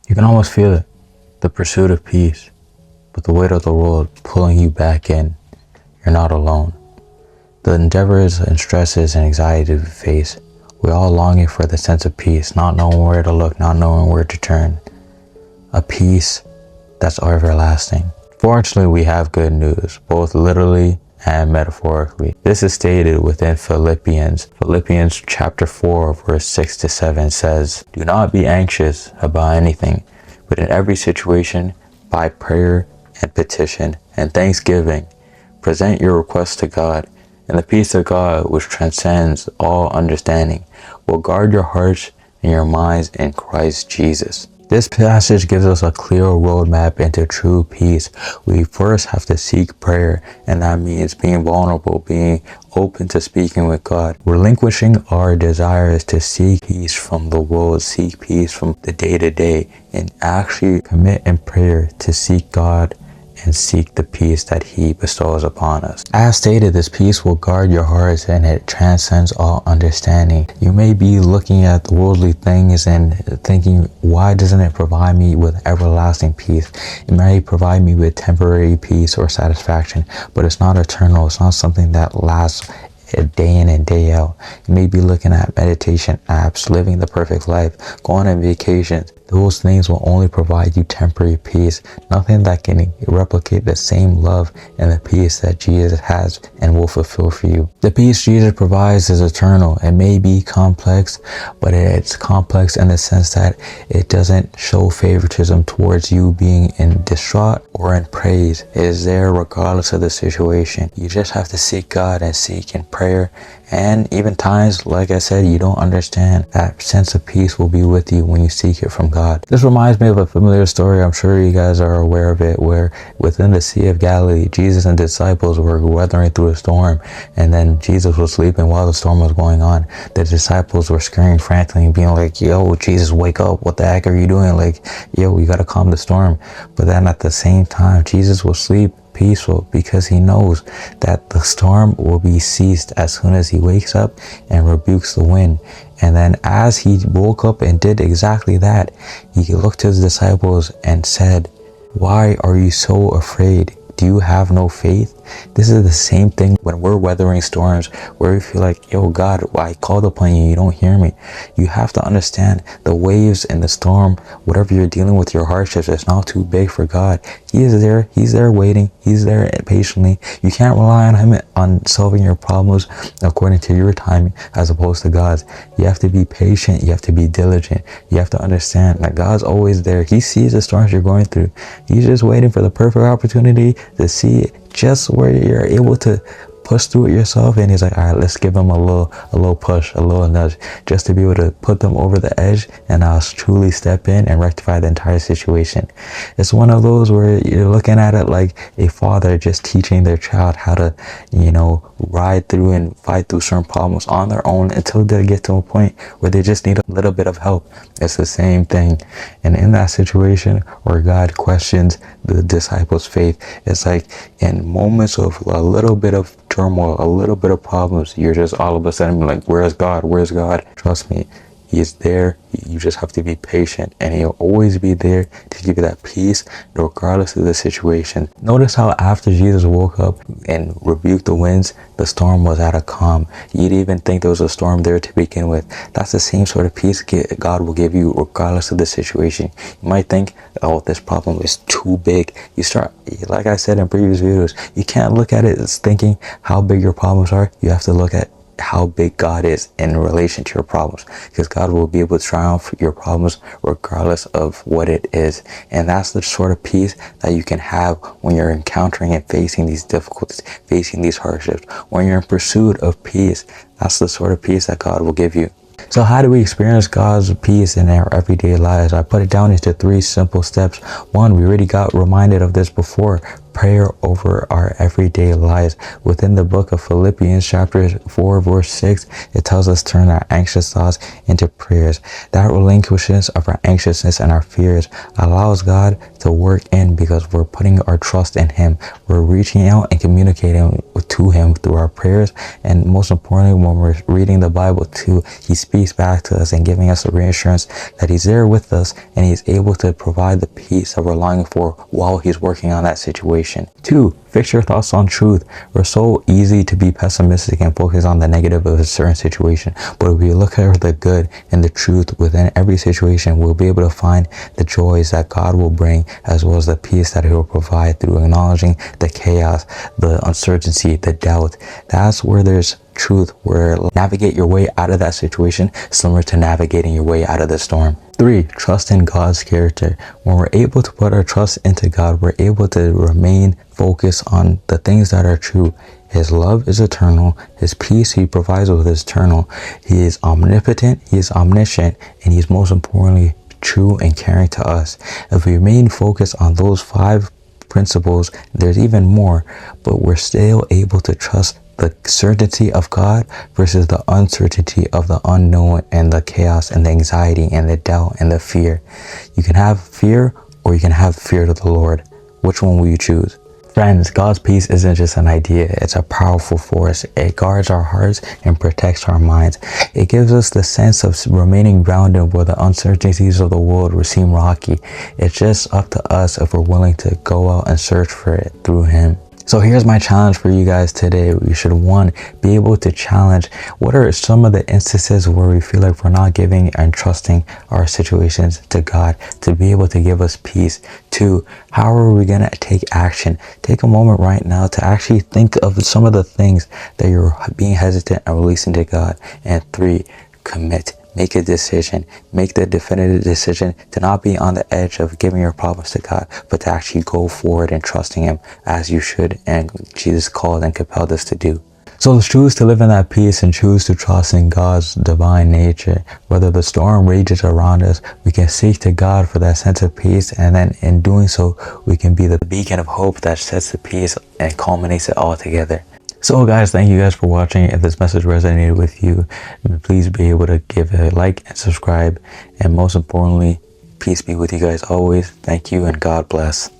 You can almost feel it, the pursuit of peace, but the weight of the world pulling you back in. You're not alone. The endeavors and stresses and anxiety we face, we're all longing for the sense of peace, not knowing where to look, not knowing where to turn. A peace that's everlasting. Fortunately, we have good news, both literally and metaphorically. This is stated within Philippians. Philippians chapter 4, verse 6 to 7 says, "Do not be anxious about anything, but in every situation, by prayer and petition and thanksgiving, present your requests to God, and the peace of God, which transcends all understanding, will guard your hearts and your minds in Christ Jesus." This passage gives us a clear roadmap into true peace. We first have to seek prayer, and that means being vulnerable, being open to speaking with God, relinquishing our desires to seek peace from the world, seek peace from the day-to-day, and actually commit in prayer to seek God and seek the peace that He bestows upon us. As stated, this peace will guard your hearts and it transcends all understanding. You may be looking at the worldly things and thinking, why doesn't it provide me with everlasting peace? It may provide me with temporary peace or satisfaction, but it's not eternal. It's not something that lasts a day in and day out. You may be looking at meditation apps, living the perfect life, going on vacations. Those things will only provide you temporary peace, nothing that can replicate the same love and the peace that Jesus has and will fulfill for you. The peace Jesus provides is eternal. It may be complex, but it's complex in the sense that it doesn't show favoritism towards you being in distraught or in praise. It is there regardless of the situation. You just have to seek God and seek in prayer. And even times, like I said, you don't understand, that sense of peace will be with you when you seek it from God. This reminds me of a familiar story. I'm sure you guys are aware of it, where within the Sea of Galilee, Jesus and disciples were weathering through a storm, and then Jesus was sleeping while the storm was going on. The disciples were screaming frantically and being like, "Yo, Jesus, wake up. What the heck are you doing? Like, yo, you gotta calm the storm." But then at the same time, Jesus will sleep peaceful because He knows that the storm will be ceased as soon as He wakes up and rebukes the wind. And then as He woke up and did exactly that, He looked to His disciples and said, "Why are you so afraid? Do you have no faith?" This is the same thing when we're weathering storms, where we feel like, yo, God, I called upon you, you don't hear me. You have to understand the waves and the storm, whatever you're dealing with, your hardships, it's not too big for God. He is there. He's there waiting. He's there patiently. You can't rely on Him on solving your problems according to your timing as opposed to God's. You have to be patient. You have to be diligent. You have to understand that God's always there. He sees the storms you're going through. He's just waiting for the perfect opportunity to see it just where you're able to push through it yourself, and He's like, all right, let's give them a little push, a little nudge, just to be able to put them over the edge, and I'll truly step in and rectify the entire situation. It's one of those where you're looking at it like a father just teaching their child how to, ride through and fight through certain problems on their own until they get to a point where they just need a little bit of help. It's the same thing. And in that situation where God questions the disciples' faith, it's like in moments of a little bit of turmoil, a little bit of problems, you're just all of a sudden like, where's God? Where's God? Trust me, He is there. You just have to be patient, and He'll always be there to give you that peace regardless of the situation. Notice how after Jesus woke up and rebuked the winds, the storm was at a calm. You'd even think there was a storm there to begin with. That's the same sort of peace God will give you regardless of the situation. You might think, oh, this problem is too big. You start, like I said in previous videos, you can't look at it as thinking how big your problems are. You have to look at how big God is in relation to your problems, because God will be able to triumph your problems regardless of what it is. And that's the sort of peace that you can have when you're encountering and facing these difficulties, facing these hardships. When you're in pursuit of peace, that's the sort of peace that God will give you. So how do we experience God's peace in our everyday lives? I put it down into 3 simple steps. 1, we already got reminded of this before. prayer over our everyday lives. Within the book of Philippians chapter 4 verse 6, it tells us to turn our anxious thoughts into prayers. That relinquishment of our anxiousness and our fears allows God to work in, because we're putting our trust in him. We're reaching out and communicating to him through our prayers, and most importantly, when we're reading the Bible too, he speaks back to us and giving us a reassurance that he's there with us and he's able to provide the peace that we're longing for while he's working on that situation. 2, fix your thoughts on truth. We're so easy to be pessimistic and focus on the negative of a certain situation, but if we look at the good and the truth within every situation, we'll be able to find the joys that God will bring, as well as the peace that he will provide through acknowledging the chaos, the uncertainty, the doubt. That's where there's truth, where navigate your way out of that situation similar to navigating your way out of the storm. 3, trust in God's character. When we're able to put our trust into God, we're able to remain focused on the things that are true. His love is eternal. His peace he provides with is eternal. He is omnipotent. He is omniscient. And he's most importantly true and caring to us. If we remain focused on those 5 principles, there's even more, but we're still able to trust the certainty of God versus the uncertainty of the unknown and the chaos and the anxiety and the doubt and the fear. You can have fear, or you can have fear of the Lord. Which one will you choose? Friends, God's peace isn't just an idea, it's a powerful force. It guards our hearts and protects our minds. It gives us the sense of remaining grounded where the uncertainties of the world will seem rocky. It's just up to us if we're willing to go out and search for it through him. So here's my challenge for you guys today. We should, 1, be able to challenge what are some of the instances where we feel like we're not giving and trusting our situations to God to be able to give us peace. 2, how are we going to take action? Take a moment right now to actually think of some of the things that you're being hesitant and releasing to God. And 3, commit. Make a decision. Make the definitive decision to not be on the edge of giving your problems to God, but to actually go forward and trusting him as you should, and Jesus called and compelled us to do. So let's choose to live in that peace and choose to trust in God's divine nature. Whether the storm rages around us, we can seek to God for that sense of peace, and then in doing so, we can be the beacon of hope that sets the peace and culminates it all together. So guys, thank you guys for watching. If this message resonated with you, please be able to give a like and subscribe. And most importantly, peace be with you guys always. Thank you and God bless.